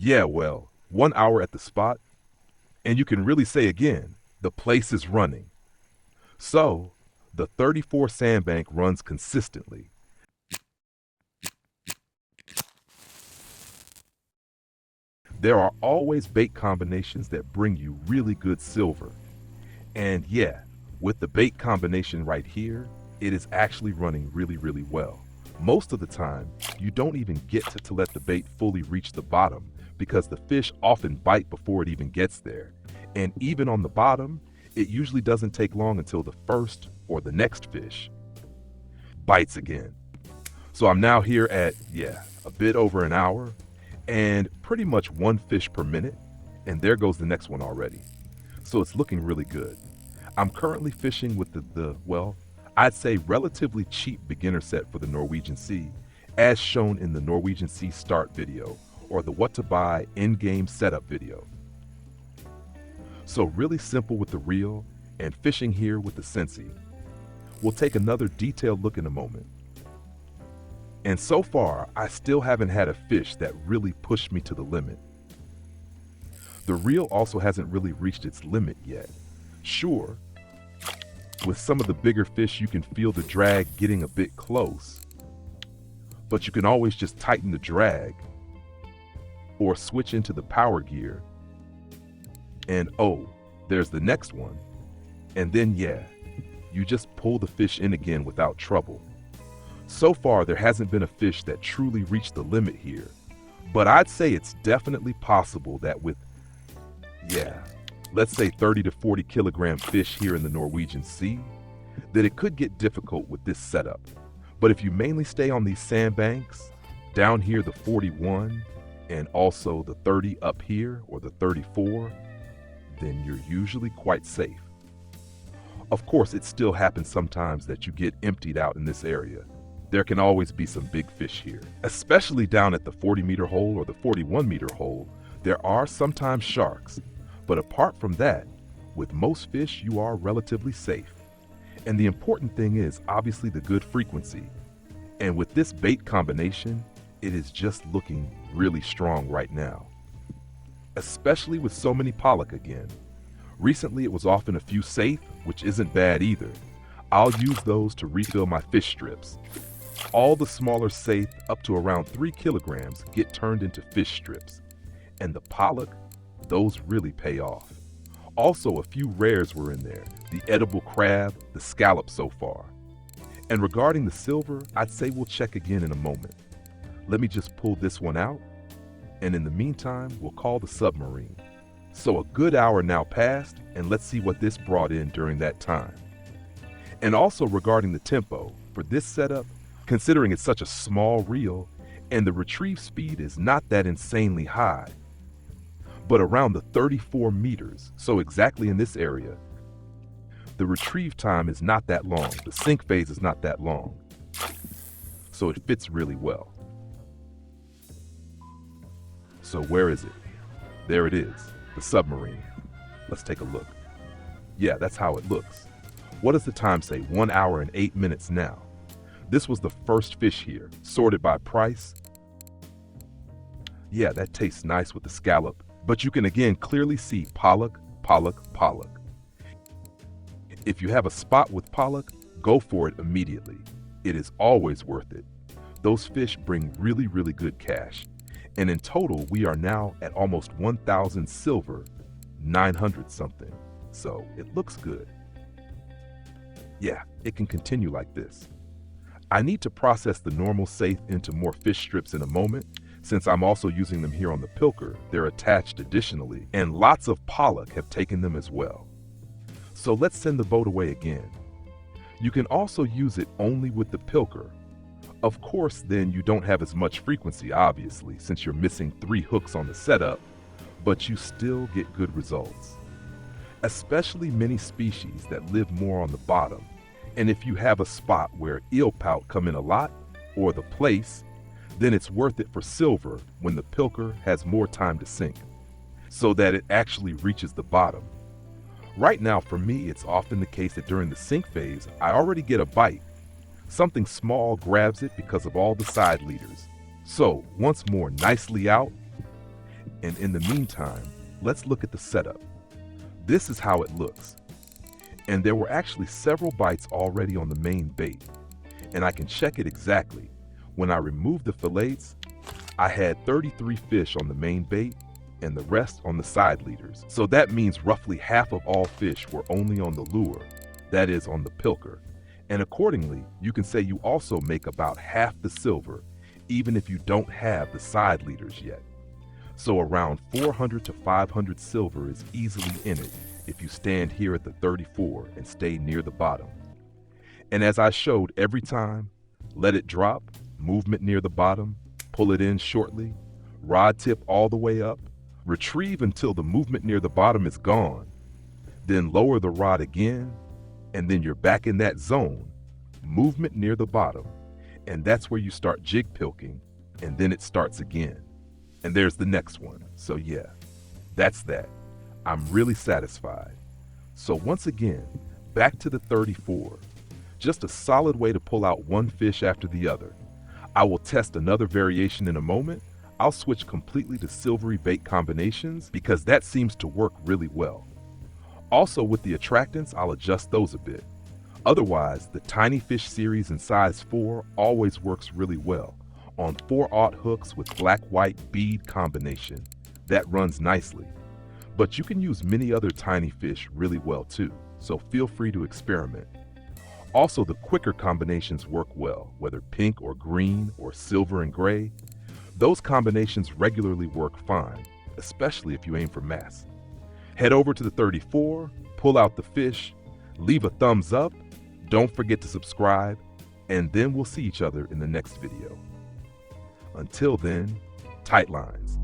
Yeah, well, 1 hour at the spot, and you can really say again, the place is running. So, the 34 sandbank runs consistently. There are always bait combinations that bring you really good silver. And yeah, with the bait combination right here, it is actually running really well. Most of the time, you don't even get to let the bait fully reach the bottom because the fish often bite before it even gets there. And even on the bottom, it usually doesn't take long until the first or the next fish bites again. So I'm now here at, yeah, a bit over an hour and pretty much one fish per minute. And there goes the next one already. So it's looking really good. I'm currently fishing with well, I'd say relatively cheap beginner set for the Norwegian Sea, as shown in the Norwegian Sea start video or the what to buy in-game setup video. So really simple with the reel and fishing here with the Sensi. We'll take another detailed look in a moment. And so far, I still haven't had a fish that really pushed me to the limit. The reel also hasn't really reached its limit yet. Sure, with some of the bigger fish you can feel the drag getting a bit close, but you can always just tighten the drag or switch into the power gear. And oh, there's the next one. And then yeah, you just pull the fish in again without trouble. So far, there hasn't been a fish that truly reached the limit here, but I'd say it's definitely possible that with, yeah, let's say 30 to 40 kilogram fish here in the Norwegian Sea, that it could get difficult with this setup. But if you mainly stay on these sandbanks, down here the 41, and also the 30 up here, or the 34, then you're usually quite safe. Of course, it still happens sometimes that you get emptied out in this area. There can always be some big fish here, especially down at the 40-meter hole or the 41-meter hole. There are sometimes sharks, but apart from that, with most fish, you are relatively safe. And the important thing is obviously the good frequency. And with this bait combination, it is just looking really strong right now, especially with so many pollock again. Recently, it was often a few safe, which isn't bad either. I'll use those to refill my fish strips. All the smaller safe up to around 3 kilograms get turned into fish strips. And the pollock, those really pay off. Also, a few rares were in there, the edible crab, the scallop so far. And regarding the silver, I'd say we'll check again in a moment. Let me just pull this one out, and in the meantime, we'll call the submarine. So a good hour now passed, and let's see what this brought in during that time. And also regarding the tempo, for this setup, considering it's such a small reel, and the retrieve speed is not that insanely high, but around the 34 meters, so exactly in this area, the retrieve time is not that long, the sink phase is not that long, so it fits really well. So where is it? There it is, the submarine. Let's take a look. Yeah, that's how it looks. What does the time say? 1 hour and 8 minutes now. This was the first fish here, sorted by price. Yeah, that tastes nice with the scallop, but you can again clearly see pollock, pollock, pollock. If you have a spot with pollock, go for it immediately. It is always worth it. Those fish bring really good cash. And in total, we are now at almost 1,000 silver, 900 something. So it looks good. Yeah, it can continue like this. I need to process the normal safe into more fish strips in a moment, since I'm also using them here on the Pilker. They're attached additionally, and lots of pollock have taken them as well. So let's send the boat away again. You can also use it only with the Pilker. Of course, then you don't have as much frequency, obviously, since you're missing 3 hooks on the setup, but you still get good results. Especially many species that live more on the bottom. And if you have a spot where eelpout come in a lot, or the place, then it's worth it for silver when the Pilker has more time to sink, so that it actually reaches the bottom. Right now, for me, it's often the case that during the sink phase, I already get a bite. Something small grabs it because of all the side leaders. So, once more, nicely out, And in the meantime, let's look at the setup. This is how it looks. And there were actually several bites already on the main bait. And I can check it exactly. When I removed the fillets, I had 33 fish on the main bait and the rest on the side leaders. So that means roughly half of all fish were only on the lure, that is on the pilker. And accordingly, you can say you also make about half the silver, even if you don't have the side leaders yet. So around 400 to 500 silver is easily in it if you stand here at the 34 and stay near the bottom. And as I showed every time, let it drop, movement near the bottom, pull it in shortly, rod tip all the way up, retrieve until the movement near the bottom is gone, then lower the rod again, and then you're back in that zone, movement near the bottom, and that's where you start jig pilking, and then it starts again. And there's the next one. So yeah, that's that. I'm really satisfied. So once again, back to the 34. Just a solid way to pull out one fish after the other. I will test another variation in a moment. I'll switch completely to silvery bait combinations because that seems to work really well. Also with the attractants, I'll adjust those a bit. Otherwise, the tiny fish series in size 4 always works really well on 4/0 hooks with black-white bead combination. That runs nicely. But you can use many other tiny fish really well too, so feel free to experiment. Also, the quicker combinations work well, whether pink or green or silver and gray. Those combinations regularly work fine, especially if you aim for mass. Head over to the 34, pull out the fish, leave a thumbs up, don't forget to subscribe, and then we'll see each other in the next video. Until then, tight lines.